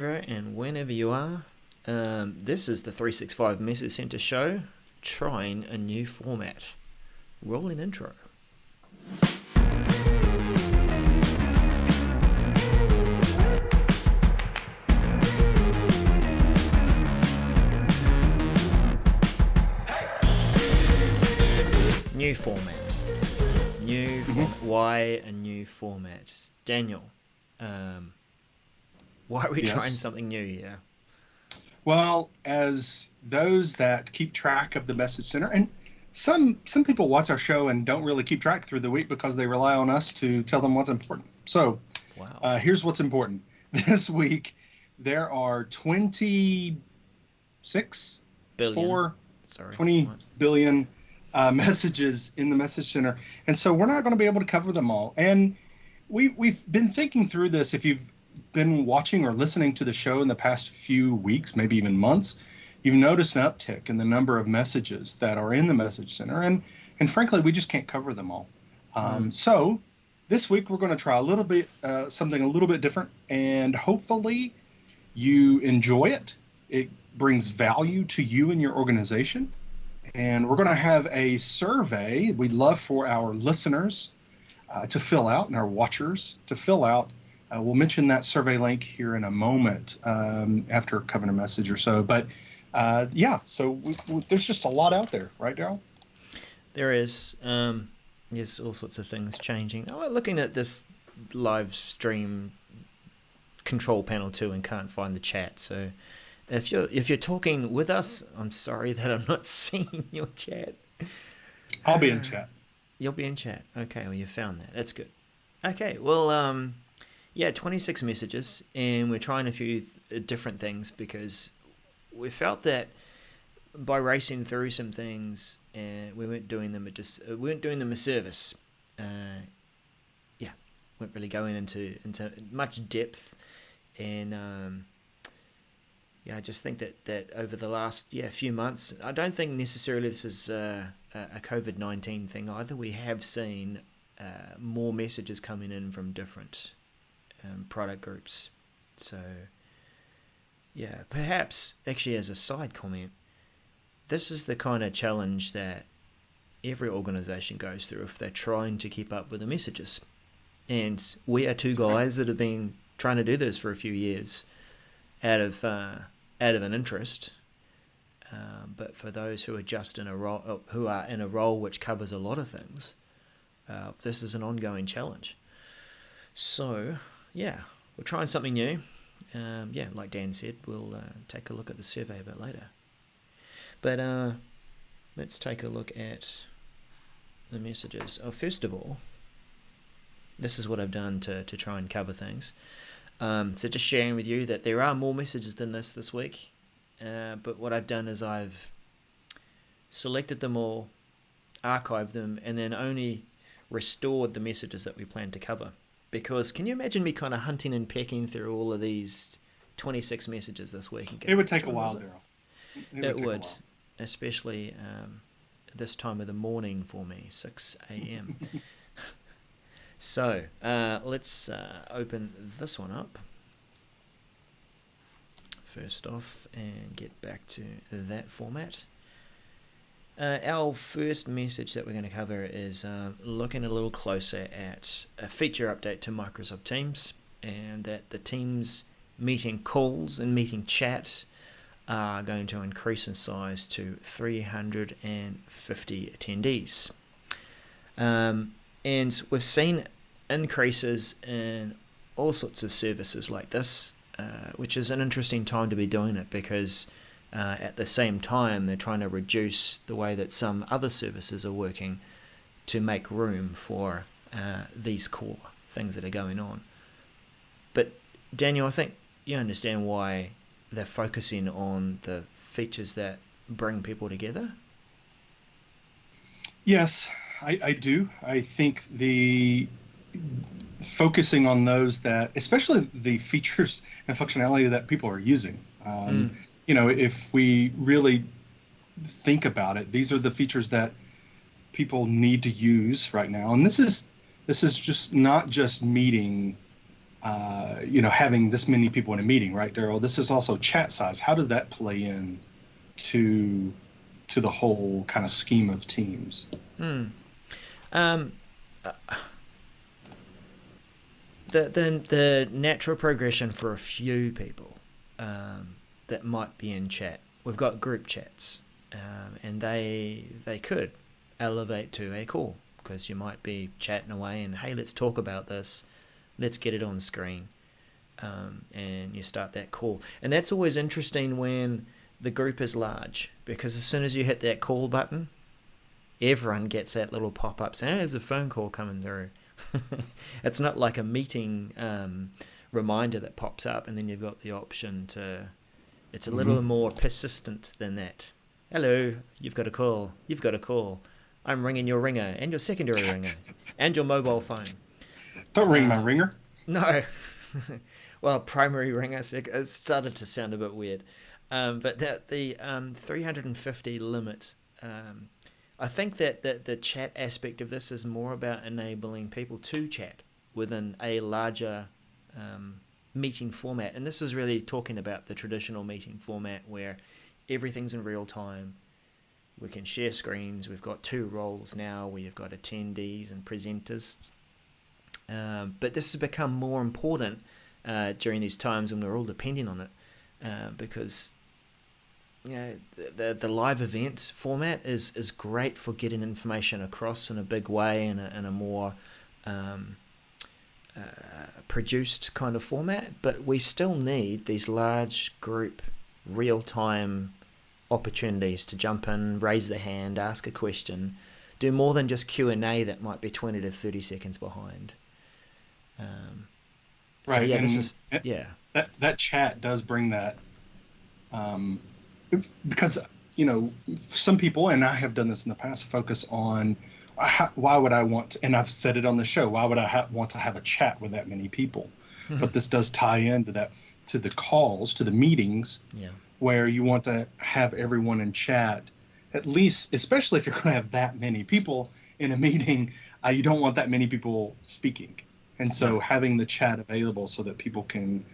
And whenever you are, this is the 365 Message Center show, trying a new format. Rolling intro. New format. New format. Why a new format? Daniel, why are we trying something new here? Well, as those that keep track of the Message Center, and some people watch our show and don't really keep track through the week because they rely on us to tell them what's important. So here's what's important. This week, there are 20 billion messages in the Message Center. And so we're not going to be able to cover them all. And we've been thinking through this. If you've been watching or listening to the show in the past few weeks, maybe even months, you've noticed an uptick in the number of messages that are in the Message Center. And frankly, we just can't cover them all. So this week, we're going to try a little bit, something a little bit different. And hopefully you enjoy it. It brings value to you and your organization. And we're going to have a survey we'd love for our listeners to fill out and our watchers to fill out. We'll mention that survey link here in a moment after covering a message or so. But so there's just a lot out there, right, Darrell? There is. There's all sorts of things changing. I'm looking at this live stream control panel too and can't find the chat. So if you're talking with us, I'm sorry that I'm not seeing your chat. I'll be in chat. You'll be in chat. Okay, well, you found that. That's good. Okay, well, 26 messages, and we're trying a few different things because we felt that by racing through some things, we weren't doing them a service. Weren't really going into much depth, and I just think that over the last few months, I don't think necessarily this is a COVID-19 thing either. We have seen more messages coming in from different product groups. So perhaps actually as a side comment, this is the kind of challenge that every organization goes through if they're trying to keep up with the messages. And we are two guys that have been trying to do this for a few years out of an interest, but for those who are just in a role which covers a lot of things, this is an ongoing challenge. So we're trying something new. Like Dan said, we'll take a look at the survey a bit later. But let's take a look at the messages. First of all, this is what I've done to try and cover things. So just sharing with you that there are more messages than this week. But what I've done is I've selected them all, archived them, and then only restored the messages that we plan to cover. Because can you imagine me kind of hunting and pecking through all of these 26 messages this week? It would take a while, Darrell. It would, especially this time of the morning for me, 6 a.m. So let's open this one up first off and get back to that format. Our first message that we're going to cover is looking a little closer at a feature update to Microsoft Teams, and that the Teams meeting calls and meeting chats are going to increase in size to 350 attendees. And we've seen increases in all sorts of services like this, which is an interesting time to be doing it because at the same time they're trying to reduce the way that some other services are working to make room for these core things that are going on. But Daniel, I think you understand why they're focusing on the features that bring people together? Yes, I do. I think the focusing on those that, especially the features and functionality that people are using. If we really think about it, these are the features that people need to use right now. And this is just not just meeting having this many people in a meeting, right, Darrell? This is also chat size. How does that play in to the whole kind of scheme of Teams? Um, uh, the natural progression for a few people that might be in chat. We've got group chats, and they could elevate to a call, because you might be chatting away and, hey, let's talk about this, let's get it on screen, and you start that call. And that's always interesting when the group is large, because as soon as you hit that call button, everyone gets that little pop-up saying, hey, there's a phone call coming through. It's not like a meeting reminder that pops up, and then you've got the option to... It's a little more persistent than that. Hello, you've got a call. You've got a call. I'm ringing your ringer and your secondary ringer and your mobile phone. Don't ring my ringer. No. Well, primary ringer, it started to sound a bit weird. But the 350 limit, I think that the chat aspect of this is more about enabling people to chat within a larger meeting format. And this is really talking about the traditional meeting format where everything's in real time. We can share screens. We've got two roles now where you've got attendees and presenters. But this has become more important during these times when we're all depending on it, because the live event format is great for getting information across in a big way, in a more produced kind of format. But we still need these large group real-time opportunities to jump in, raise the hand, ask a question, do more than just Q&A that might be 20 to 30 seconds behind. Right. So yeah, and this is that chat does bring that, because some people, and I have done this in the past, focus on why would I want to, and I've said it on the show, why would I want to have a chat with that many people? But this does tie into that, to the calls, to the meetings, where you want to have everyone in chat, at least, especially if you're going to have that many people in a meeting, you don't want that many people speaking. And so having the chat available so that people can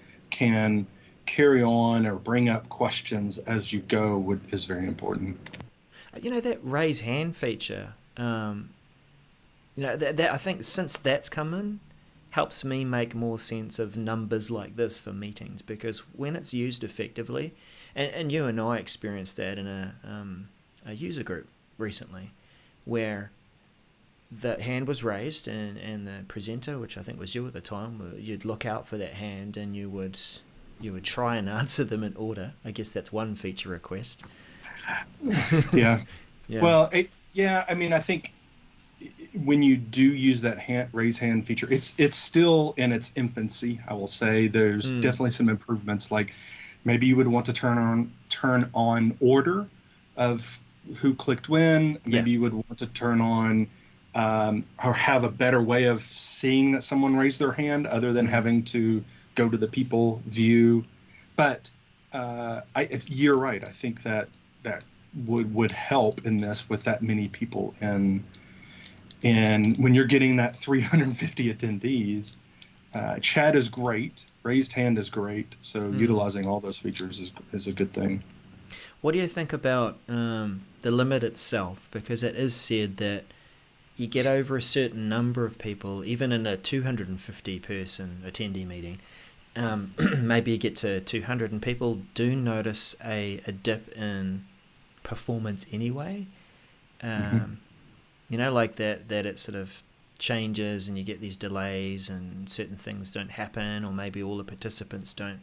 carry on or bring up questions as you go is very important. That raise hand feature, that I think since that's come in, helps me make more sense of numbers like this for meetings, because when it's used effectively, and you and I experienced that in a user group recently, where the hand was raised and the presenter, which I think was you at the time, you'd look out for that hand and you would try and answer them in order. I guess that's one feature request. Yeah. Well, I mean, I think when you do use that raise hand feature, it's still in its infancy. I will say there's definitely some improvements. Like maybe you would want to turn on order of who clicked when. Maybe you would want to turn on or have a better way of seeing that someone raised their hand other than having to go to the people view. But you're right. I think that would help in this with that many people. And when you're getting that 350 attendees, chat is great. Raised hand is great. So utilizing all those features is a good thing. What do you think about the limit itself? Because it is said that you get over a certain number of people, even in a 250 person attendee meeting, maybe you get to 200 and people do notice a dip in performance anyway. Like that it sort of changes and you get these delays and certain things don't happen, or maybe all the participants don't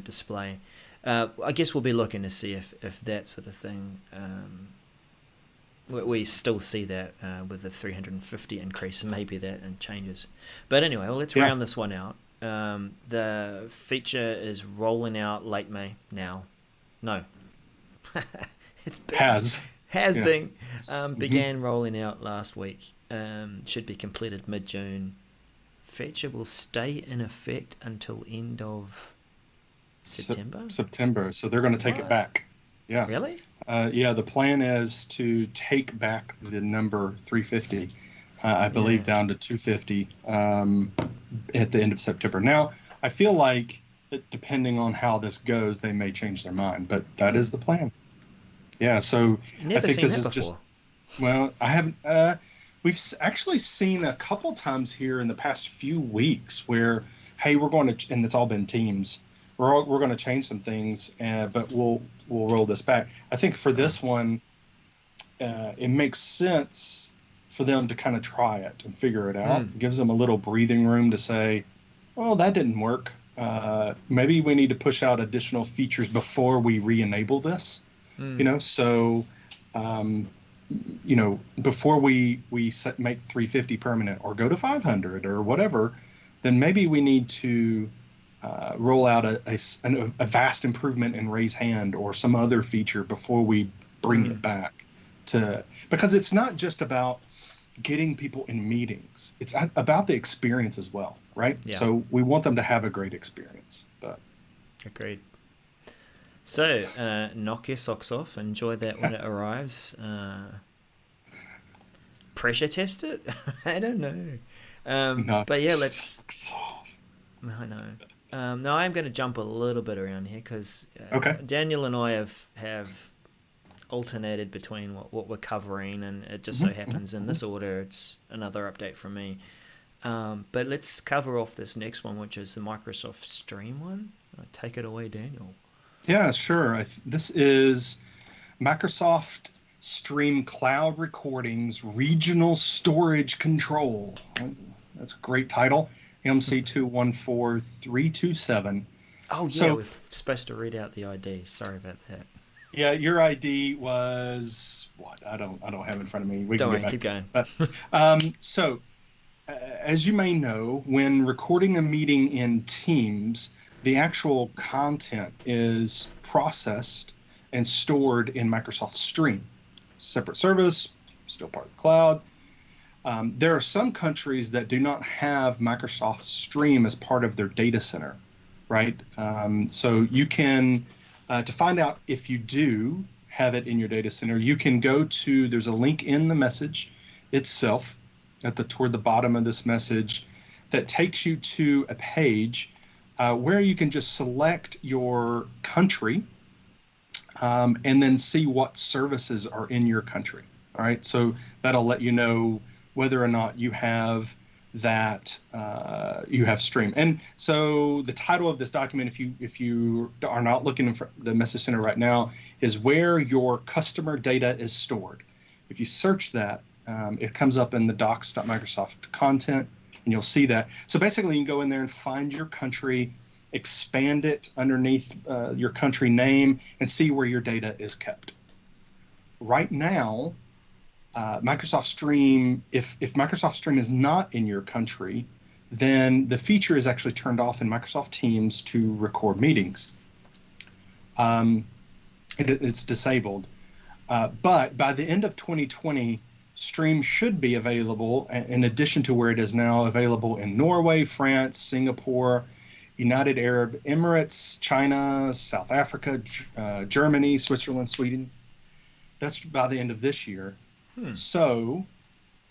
display. I guess we'll be looking to see if that sort of thing, we still see that with the 350 increase, and maybe that changes. But anyway, well, let's round this one out. The feature is rolling out late May now. No. Began rolling out last week. Should be completed mid-June. Feature will stay in effect until end of September. So they're going to take it back. Yeah. Really? The plan is to take back the number 350, I believe, down to 250. at the end of September. Now, I feel like depending on how this goes, they may change their mind, but that is the plan. Yeah, so I Never think seen this that is before. just, well, I haven't, we've actually seen a couple times here in the past few weeks where, hey, we're going to, and it's all been teams. We're going to change some things, but we'll roll this back. I think for this one, it makes sense for them to kind of try it and figure it out. Mm. It gives them a little breathing room to say, well, that didn't work. Maybe we need to push out additional features before we re-enable this. Mm. So before we make 350 permanent or go to 500 or whatever, then maybe we need to roll out a vast improvement in raise hand or some other feature before we bring it back because it's not just about getting people in meetings. It's about the experience as well, right? Yeah. So we want them to have a great experience. But Agreed. So, knock your socks off. Enjoy that when it arrives. Pressure test it? I don't know. But yeah, let's... I know. No, I'm going to jump a little bit around here because Okay. Daniel and I have alternated between what we're covering, and it just so happens in this order it's another update from me. But let's cover off this next one, which is the Microsoft Stream one. Take it away, Daniel. Yeah, sure. This is Microsoft Stream Cloud Recordings Regional Storage Control. That's a great title. MC214327. Oh yeah, So, we're supposed to read out the ID. Sorry about that. yeah, your ID was what? I don't have it in front of me. We Don't can worry, get keep back. going. So, as you may know, when recording a meeting in Teams, the actual content is processed and stored in Microsoft Stream. Separate service, still part of the cloud. There are some countries that do not have Microsoft Stream as part of their data center, right? So you can, to find out if you do have it in your data center, you can go to, there's a link in the message itself toward the bottom of this message that takes you to a page where you can just select your country and then see what services are in your country. All right, so that'll let you know whether or not you have that you have Stream. And so the title of this document, if you are not looking for the Message Center right now, is where your customer data is stored. If you search that, it comes up in the docs.microsoft content, and you'll see that. So basically, you can go in there and find your country, expand it underneath your country name, and see where your data is kept. Right now, Microsoft Stream, if Microsoft Stream is not in your country, then the feature is actually turned off in Microsoft Teams to record meetings. It's disabled. But by the end of 2020, Stream should be available, in addition to where it is now, available in Norway, France, Singapore, United Arab Emirates, China, South Africa, Germany, Switzerland, Sweden. That's by the end of this year. So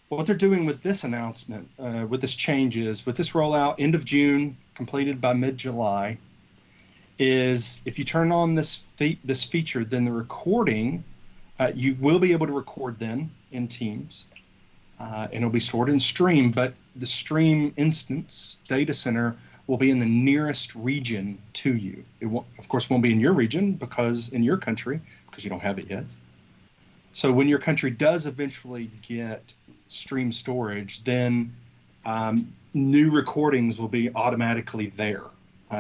what they're doing with this announcement, with this changes, with this rollout, end of June, completed by mid-July, is if you turn on this feature, then the recording, you will be able to record then in Teams, and it'll be stored in Stream, but the Stream instance data center will be in the nearest region to you. It won't, of course, won't be in your region because in your country, because you don't have it yet. So when your country does eventually get Stream storage, then new recordings will be automatically there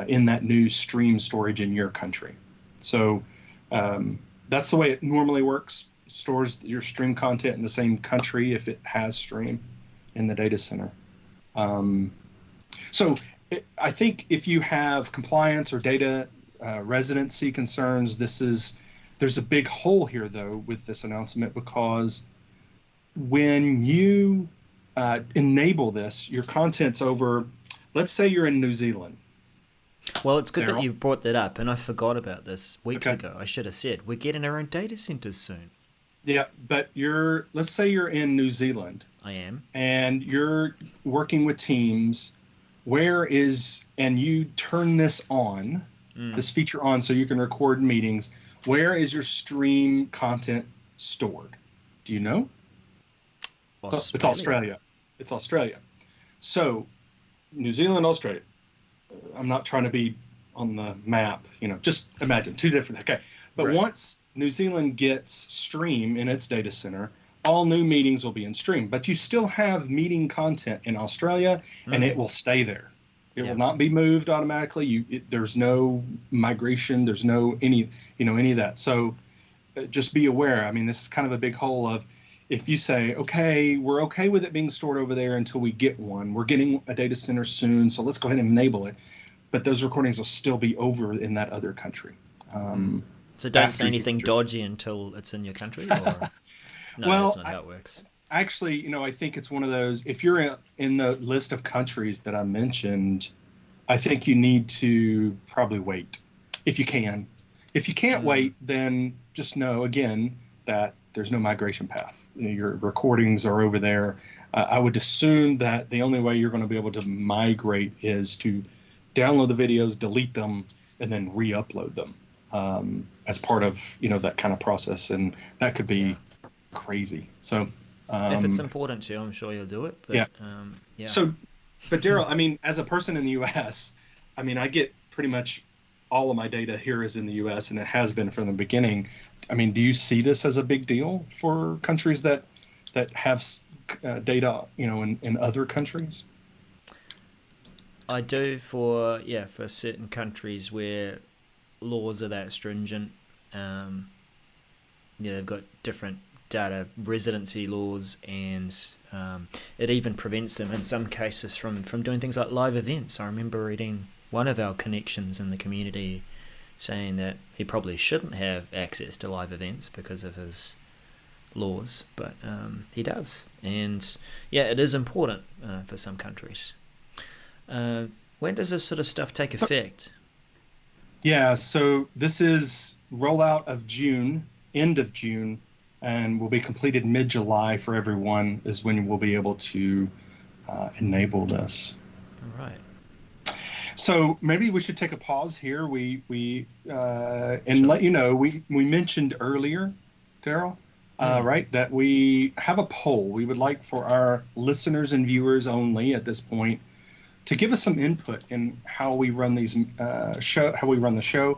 in that new Stream storage in your country. So that's the way it normally works. It stores your Stream content in the same country if it has Stream in the data center. I think if you have compliance or data residency concerns, there's a big hole here, though, with this announcement, because when you enable this, your content's over, let's say you're in New Zealand. Well, it's good that you brought that up, and I forgot about this weeks Okay. ago. I should have said, we're getting our own data centers soon. Yeah, but let's say you're in New Zealand. I am. And you're working with Teams. and you turn this on, this feature on, so you can record meetings, where is your stream content stored? Do you know? Australia. It's Australia. It's Australia. So New Zealand, Australia. I'm not trying to be on the map, just imagine two different, okay. But once New Zealand gets Stream in its data center, all new meetings will be in Stream, but you still have meeting content in Australia, and it will stay there. It will not be moved automatically. There's no migration. There's no any of that. So just be aware. I mean, this is kind of a big hole of, if you say, okay, we're okay with it being stored over there until we get one. We're getting a data center soon, so let's go ahead and enable it. But those recordings will still be over in that other country. So don't say anything dodgy until it's in your country? Or... No, well, that's not how it works. Actually, I think it's one of those, if you're in the list of countries that I mentioned, I think you need to probably wait if you can. If you can't wait, then just know, again, that there's no migration path. Your recordings are over there. I would assume that the only way you're going to be able to migrate is to download the videos, delete them, and then re-upload them as part of that kind of process. And that could be crazy. So if it's important to you, I'm sure you'll do it. But, So, but Darrell, I mean, as a person in the U.S., I mean, I get pretty much all of my data here is in the U.S. and it has been from the beginning. I mean, do you see this as a big deal for countries that have data, in other countries? I do for certain countries where laws are that stringent. They've got different data residency laws, and it even prevents them in some cases from doing things like live events. I remember reading one of our connections in the community saying that he probably shouldn't have access to live events because of his laws, but he does. And it is important for some countries. When does this sort of stuff take effect? Yeah, so this is rollout of June, end of June, and will be completed mid-July for everyone is when we'll be able to enable this. All right. So maybe we should take a pause here. And Sure. let you know, we mentioned earlier, Darrell, right, that we have a poll. We would like for our listeners and viewers only at this point to give us some input in how we run these how we run the show.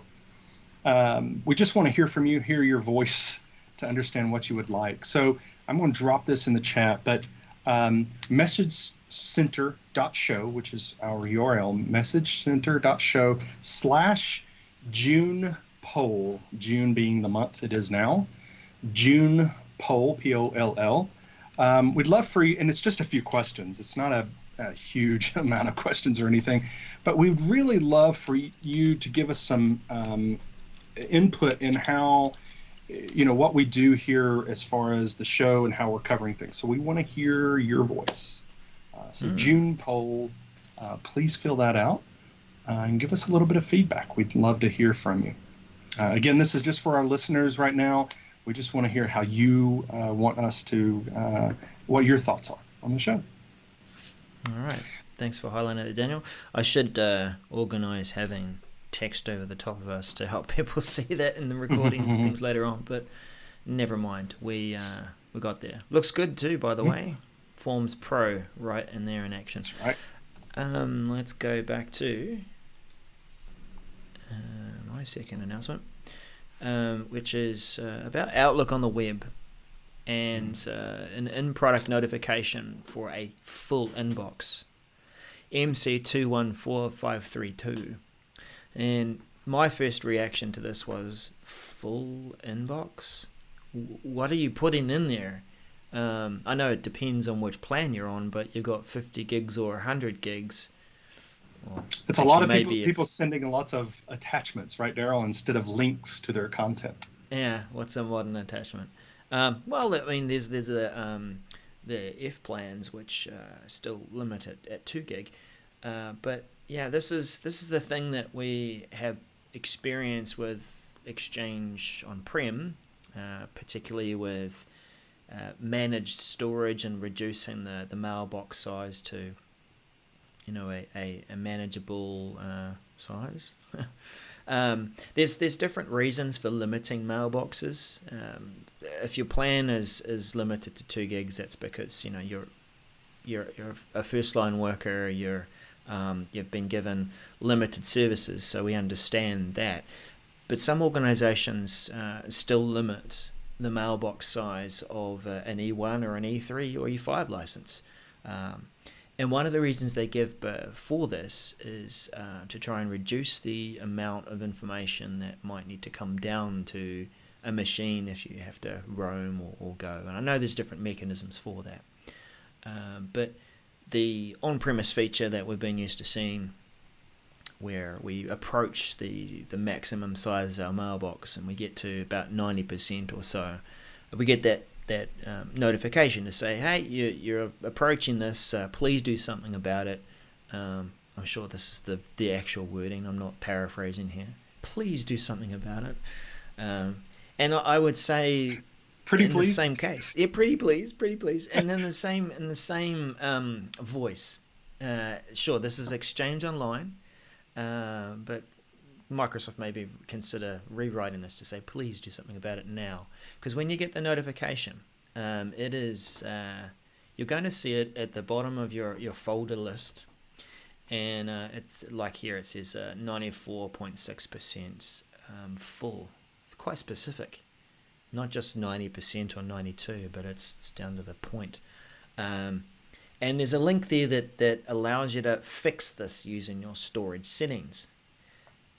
We just want to hear from you, hear your voice to understand what you would like. So I'm going to drop this in the chat, but messagecenter.show, which is our URL, messagecenter.show/June poll, June being the month it is now, June poll, P-O-L-L. We'd love for you, and it's just a few questions. It's not a huge amount of questions or anything, but we'd really love for you to give us some input in how, what we do here as far as the show and how we're covering things. So we want to hear your voice. June poll, please fill that out and give us a little bit of feedback. We'd love to hear from you. Again, this is just for our listeners right now. We just want to hear how you want us to, what your thoughts are on the show. All right. Thanks for highlighting it, Daniel. I should organize having text over the top of us to help people see that in the recordings and things later on, but never mind. We got there. Looks good too, by the way. Forms Pro right in there in action. That's right. Let's go back to my second announcement, which is about Outlook on the web and an in-product notification for a full inbox, MC214532. And my first reaction to this was, full inbox? What are you putting in there? I know it depends on which plan you're on, but you've got 50 gigs or 100 gigs. Well, it's a lot of people sending lots of attachments, right, Darrell, instead of links to their content. Yeah, what's a modern attachment? Well, I mean, there's the F plans, which still limit it at 2 gig. But yeah, this is the thing that we have experience with Exchange on-prem, particularly with managed storage and reducing the mailbox size to a manageable size. There's different reasons for limiting mailboxes. If your plan is limited to 2 gigs, that's because you're a first line worker. You've been given limited services, so we understand that. But some organizations still limit the mailbox size of an E1 or an E3 or E5 license. And one of the reasons they give for this is to try and reduce the amount of information that might need to come down to a machine if you have to roam or go. And I know there's different mechanisms for that. But the on-premise feature that we've been used to seeing, where we approach the maximum size of our mailbox and we get to about 90% or so, we get that notification to say, hey, you're approaching this, please do something about it. I'm sure this is the actual wording, I'm not paraphrasing here. Please do something about it. And I would say, pretty in please? the same case, yeah, pretty please, and in the same voice. Sure, this is Exchange Online, but Microsoft maybe consider rewriting this to say, please do something about it now. Because when you get the notification, it is you're going to see it at the bottom of your folder list, and it's like here it says 94.6% full, quite specific, not just 90% or 92, but it's down to the point. And there's a link there that allows you to fix this using your storage settings.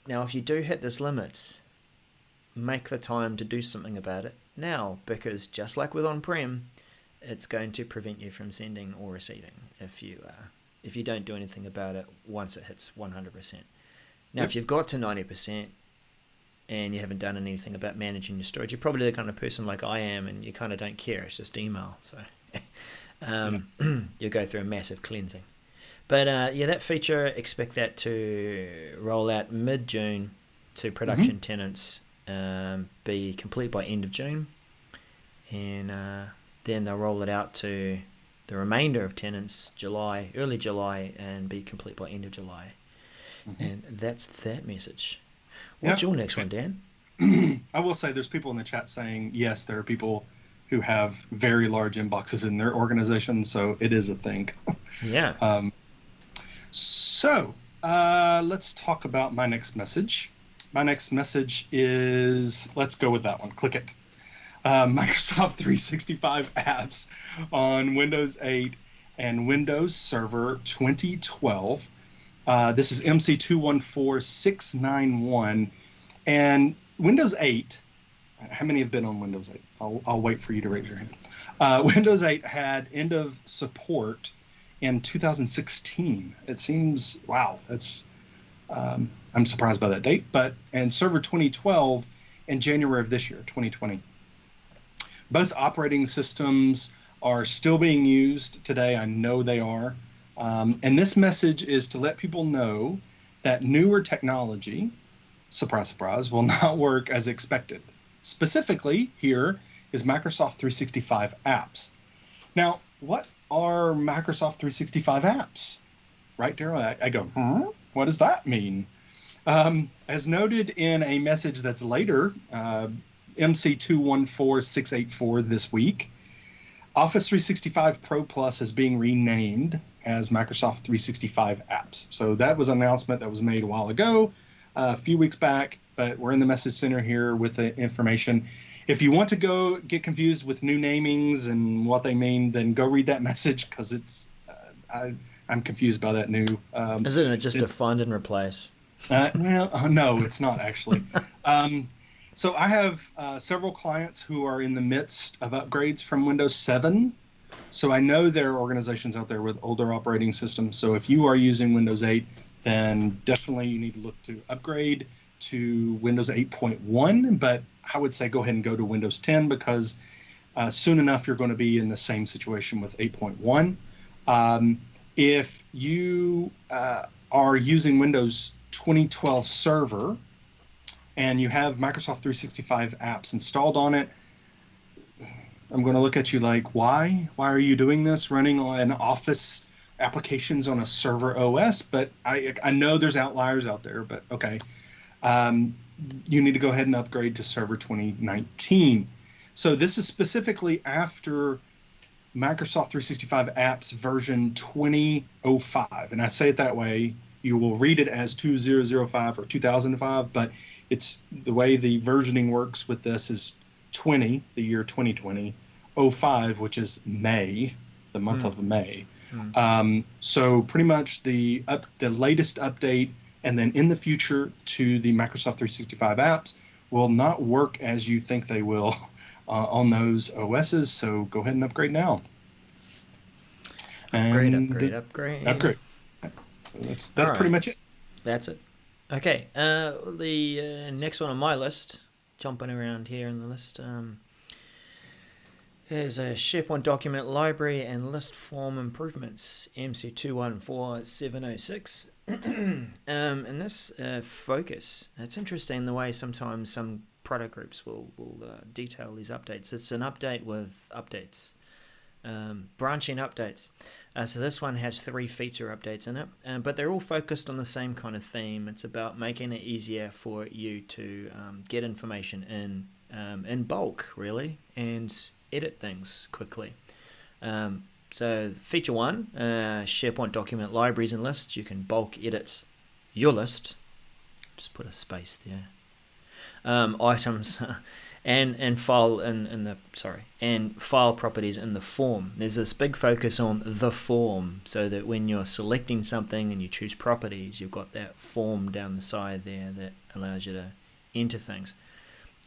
Now, if you do hit this limit, make the time to do something about it now, because just like with on-prem, it's going to prevent you from sending or receiving if you don't do anything about it once it hits 100%. Now, if you've got to 90% and you haven't done anything about managing your storage, you're probably the kind of person like I am, and you kind of don't care. It's just email, so you go through a massive cleansing. But that feature, expect that to roll out mid-June to production tenants, be complete by end of June, and then they'll roll it out to the remainder of tenants early July, and be complete by end of July. And that's that message. What's your next one, Dan? I will say there's people in the chat saying, yes, there are people who have very large inboxes in their organization, so it is a thing. Yeah. So let's talk about my next message. My next message is, let's go with that one. Click it. Microsoft 365 apps on Windows 8 and Windows Server 2012. This is MC214691. And Windows 8, how many have been on Windows 8? I'll wait for you to raise your hand. Windows 8 had end of support in 2016. It seems, wow, that's I'm surprised by that date. And Server 2012 in January of this year, 2020. Both operating systems are still being used today. I know they are. And this message is to let people know that newer technology, surprise, surprise, will not work as expected. Specifically, here is Microsoft 365 apps. Now, what are Microsoft 365 apps? Right, Darrell? I go, what does that mean? As noted in a message that's later, MC214684 this week, Office 365 Pro Plus is being renamed as Microsoft 365 apps. So that was an announcement that was made a while ago, a few weeks back, but we're in the message center here with the information. If you want to go get confused with new namings and what they mean, then go read that message, because it's I'm confused by that new. Isn't it just a find and replace? No, it's not actually. So I have several clients who are in the midst of upgrades from Windows 7. So I know there are organizations out there with older operating systems. So if you are using Windows 8, then definitely you need to look to upgrade to Windows 8.1. But I would say go ahead and go to Windows 10, because soon enough you're going to be in the same situation with 8.1. If you are using Windows 2012 Server and you have Microsoft 365 apps installed on it, I'm going to look at you like, why? Why are you doing this, running on Office applications on a server OS, but I know there's outliers out there, but okay. You need to go ahead and upgrade to Server 2019. So this is specifically after Microsoft 365 apps version 2005. And I say it that way. You will read it as 2005 or 2005, but it's the way the versioning works with this is 20, the year 2020, 05, which is May, the month of May. So pretty much the latest update, and then in the future to the Microsoft 365 apps will not work as you think they will on those OSs. So go ahead and upgrade now. Upgrade. So that's pretty much it. That's it. Okay. The next one on my list, jumping around here in the list, there's a SharePoint document library and list form improvements, MC214706. And this focus, it's interesting the way sometimes some product groups will detail these updates. It's an update with updates, branching updates. So this one has 3 feature updates in it, but they're all focused on the same kind of theme. It's about making it easier for you to get information in bulk, really, and edit things quickly. So feature 1, SharePoint document libraries and lists. You can bulk edit your list. Just put a space there. Items and file and file properties in the form. There's this big focus on the form, so that when you're selecting something and you choose properties, you've got that form down the side there that allows you to enter things.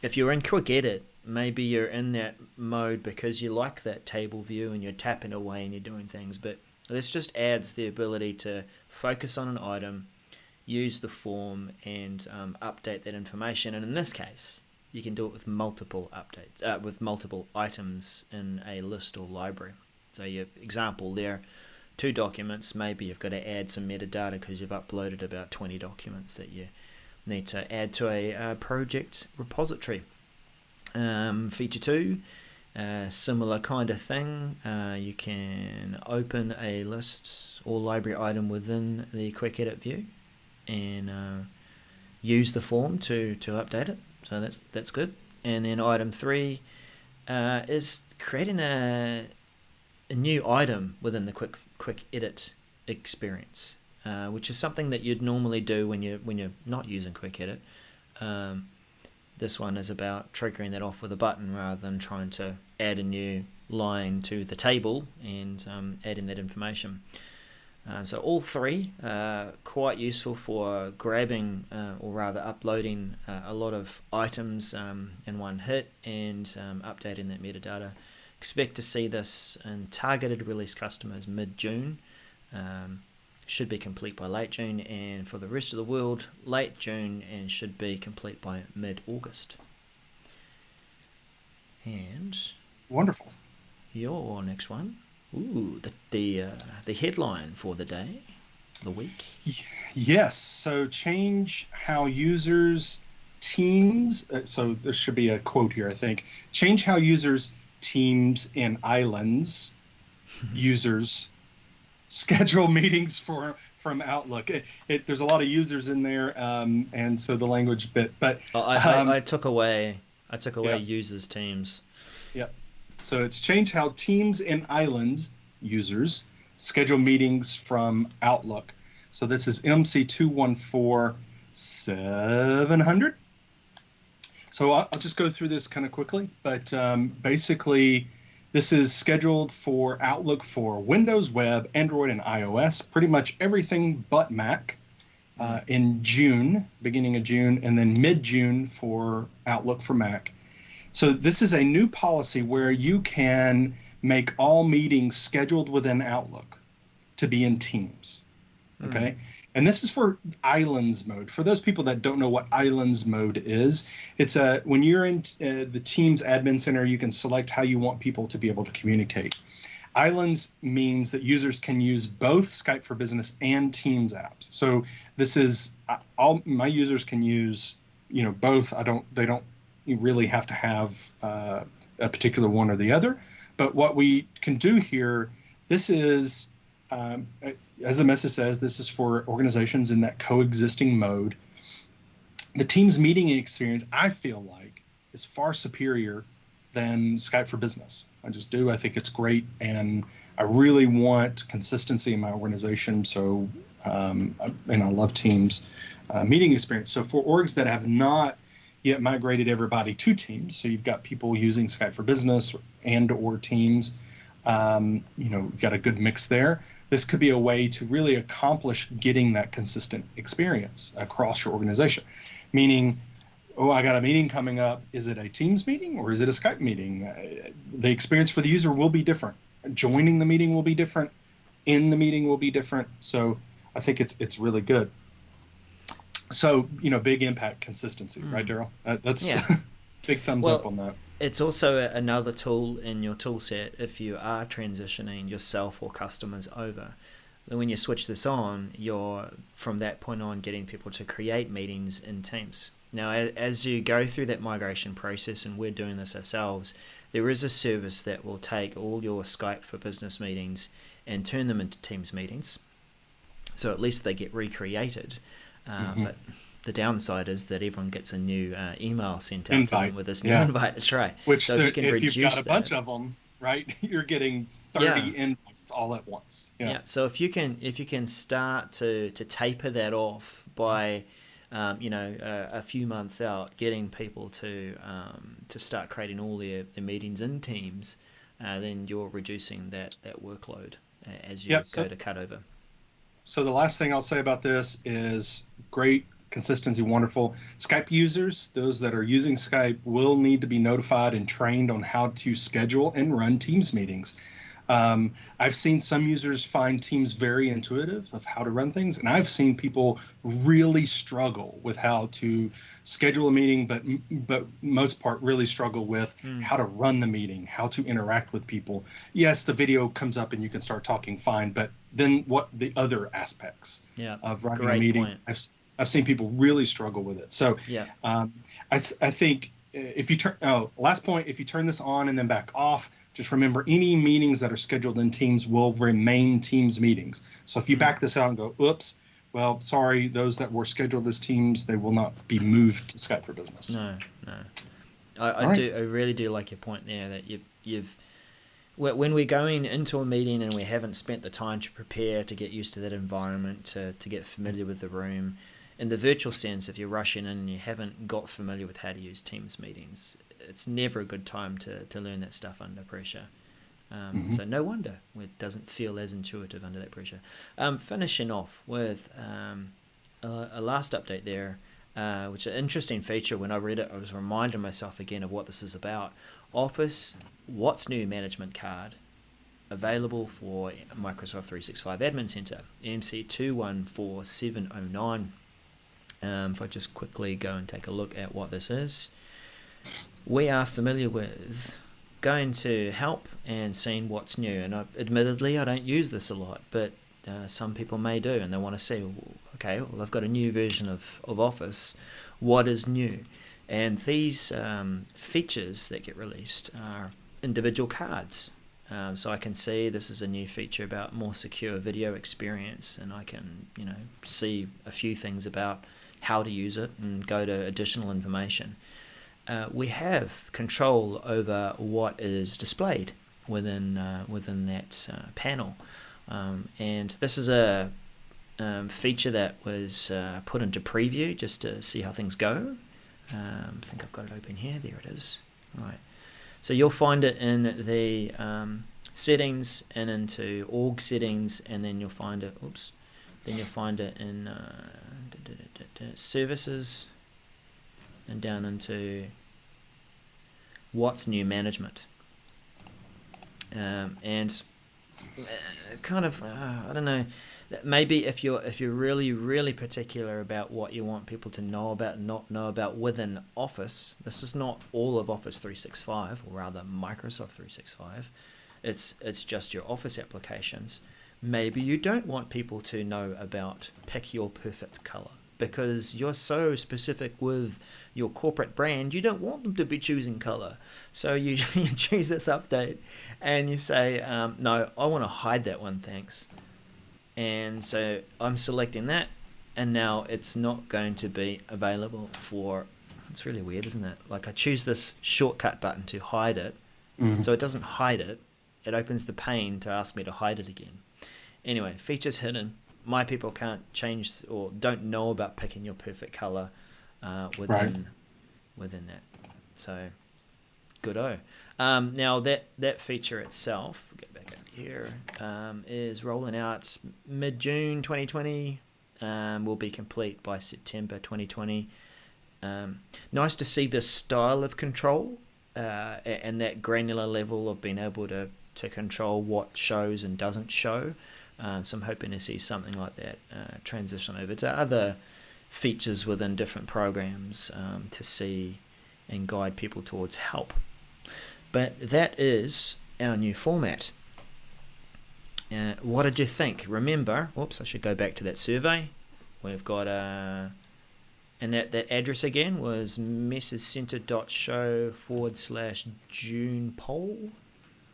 If you're in quick edit, maybe you're in that mode because you like that table view and you're tapping away and you're doing things, but this just adds the ability to focus on an item, use the form, and update that information. And in this case, you can do it with multiple updates, with multiple items in a list or library. So your example there, 2 documents, maybe you've got to add some metadata because you've uploaded about 20 documents that you need to add to a project repository. Feature 2, similar kind of thing. You can open a list or library item within the quick edit view and use the form to update it. So that's good. And then item 3 is creating a new item within the quick edit experience, which is something that you'd normally do when you're not using quick edit. This one is about triggering that off with a button rather than trying to add a new line to the table and adding that information. So all 3 are quite useful for grabbing or rather uploading a lot of items in one hit and updating that metadata. Expect to see this in targeted release customers mid-June. Should be complete by late June, and for the rest of the world, late June, and should be complete by mid-August. And wonderful. Your next one. Ooh, the headline for the day, the week. Yes. So change how users teams. So there should be a quote here, I think. Change how users teams and islands users schedule meetings from Outlook. There's a lot of users in there, and so the language bit. But I took away users teams. Yep. So it's change how teams and islands users schedule meetings from Outlook. So this is MC214700. So I'll just go through this kind of quickly, but basically this is scheduled for Outlook for Windows, Web, Android, and iOS, pretty much everything but Mac in June, beginning of June, and then mid-June for Outlook for Mac. So this is a new policy where you can make all meetings scheduled within Outlook to be in Teams. Okay. And this is for Islands mode. For those people that don't know what Islands mode is, it's when you're in the Teams admin center, you can select how you want people to be able to communicate. Islands means that users can use both Skype for Business and Teams apps. So this is all my users can use, both. They don't really have to have a particular one or the other. But what we can do here, this is um, as the message says, this is for organizations in that coexisting mode. The Teams meeting experience, I feel like, is far superior than Skype for Business. I just do. I think it's great, and I really want consistency in my organization. So, and I love Teams meeting experience. So for orgs that have not yet migrated everybody to Teams, so you've got people using Skype for Business or Teams, you've got a good mix there. This could be a way to really accomplish getting that consistent experience across your organization. Meaning, I got a meeting coming up. Is it a Teams meeting or is it a Skype meeting? The experience for the user will be different. Joining the meeting will be different. In the meeting will be different. So I think it's really good. So, big impact, consistency, right, Darrell? That's big thumbs up on that. It's also another tool in your tool set if you are transitioning yourself or customers over. Then when you switch this on, you're from that point on getting people to create meetings in Teams. Now, as you go through that migration process, and we're doing this ourselves, there is a service that will take all your Skype for Business meetings and turn them into Teams meetings. So at least they get recreated. But the downside is that everyone gets a new email sent out to them with this new invite. That's right. Which, so if you've got a bunch of them, right, you're getting 30 invites all at once. Yeah. So if you can start to taper that off by a few months out, getting people to start creating all their meetings in Teams, then you're reducing that workload as you go to cut over. So the last thing I'll say about this is great consistency, wonderful. Skype users, those that are using Skype, will need to be notified and trained on how to schedule and run Teams meetings. I've seen some users find Teams very intuitive of how to run things, and I've seen people really struggle with how to schedule a meeting, but most part really struggle with how to run the meeting, how to interact with people. Yes, the video comes up and you can start talking fine, but then what the other aspects of running a meeting? Point. I've seen people really struggle with it. So I think if you last point, if you turn this on and then back off, just remember any meetings that are scheduled in Teams will remain Teams meetings. So if you back this out and go, oops, well, sorry, those that were scheduled as Teams, they will not be moved to Skype for Business. No. I really do like your point there that you've when we're going into a meeting and we haven't spent the time to prepare, to get used to that environment, to get familiar with the room, in the virtual sense, if you're rushing in and you haven't got familiar with how to use Teams meetings, it's never a good time to learn that stuff under pressure. So no wonder it doesn't feel as intuitive under that pressure. Finishing off with a last update there, which is an interesting feature. When I read it, I was reminding myself again of what this is about. Office What's New Management Card, available for Microsoft 365 Admin Center, MC 214709. If I just quickly go and take a look at what this is, we are familiar with going to help and seeing what's new. And admittedly, I don't use this a lot, but some people may do, and they want to see, okay, well, I've got a new version of Office. What is new? And these features that get released are individual cards. So I can see this is a new feature about more secure video experience, and I can, see a few things about how to use it and go to additional information. We have control over what is displayed within that panel, and this is a feature that was put into preview just to see how things go. I think I've got it open here. There it is. Right. So you'll find it in the settings and into org settings, and then you'll find it. Then you'll find it in services, and down into what's new management. And kind of I don't know. Maybe if you're really, really particular about what you want people to know about and not know about within Office, this is not all of Office 365, or rather Microsoft 365. It's just your Office applications. Maybe you don't want people to know about pick your perfect color, because you're so specific with your corporate brand, you don't want them to be choosing color. So you choose this update and you say, no, I want to hide that one, thanks. And so I'm selecting that, and now it's not going to be available for, it's really weird, isn't it? Like I choose this shortcut button to hide it, so it doesn't hide it. It opens the pane to ask me to hide it again. Anyway, features hidden. My people can't change or don't know about picking your perfect color within that. So, good-o. Now that feature itself, get back up here, is rolling out mid-June 2020. Will be complete by September 2020. Nice to see this style of control and that granular level of being able to control what shows and doesn't show. So I'm hoping to see something like that transition over to other features within different programs to see and guide people towards help. But that is our new format. What did you think? Remember, I should go back to that survey. We've got and that address again was messagecenter.show/June poll.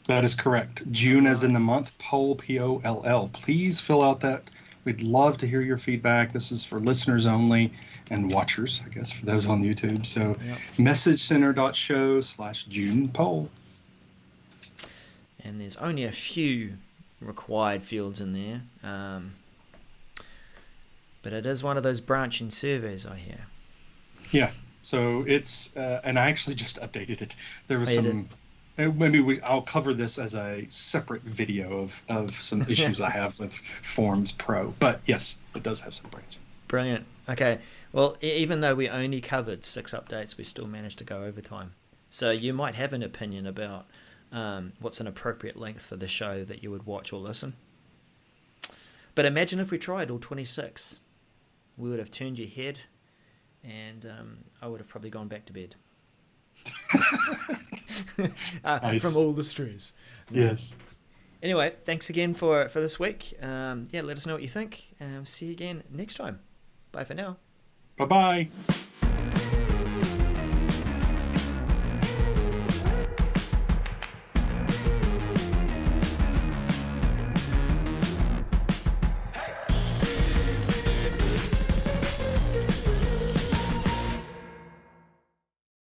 That is correct. June as in the month, poll, P-O-L-L. Please fill out that. We'd love to hear your feedback. This is for listeners only and watchers, I guess, for those on YouTube. So messagecenter.show/June poll. And there's only a few required fields in there. But it is one of those branching surveys, I hear. Yeah. So it's, and I actually just updated it. There was some... Maybe I'll cover this as a separate video of some issues I have with Forms Pro. But yes, it does have some branching. Brilliant. Okay. Well, even though we only covered 6 updates, we still managed to go over time. So you might have an opinion about what's an appropriate length for the show that you would watch or listen. But imagine if we tried all 26. We would have turned your head, and I would have probably gone back to bed. Nice. From all the stress. Yes. Anyway, thanks again for this week. Let us know what you think. See you again next time. Bye for now. Bye-bye.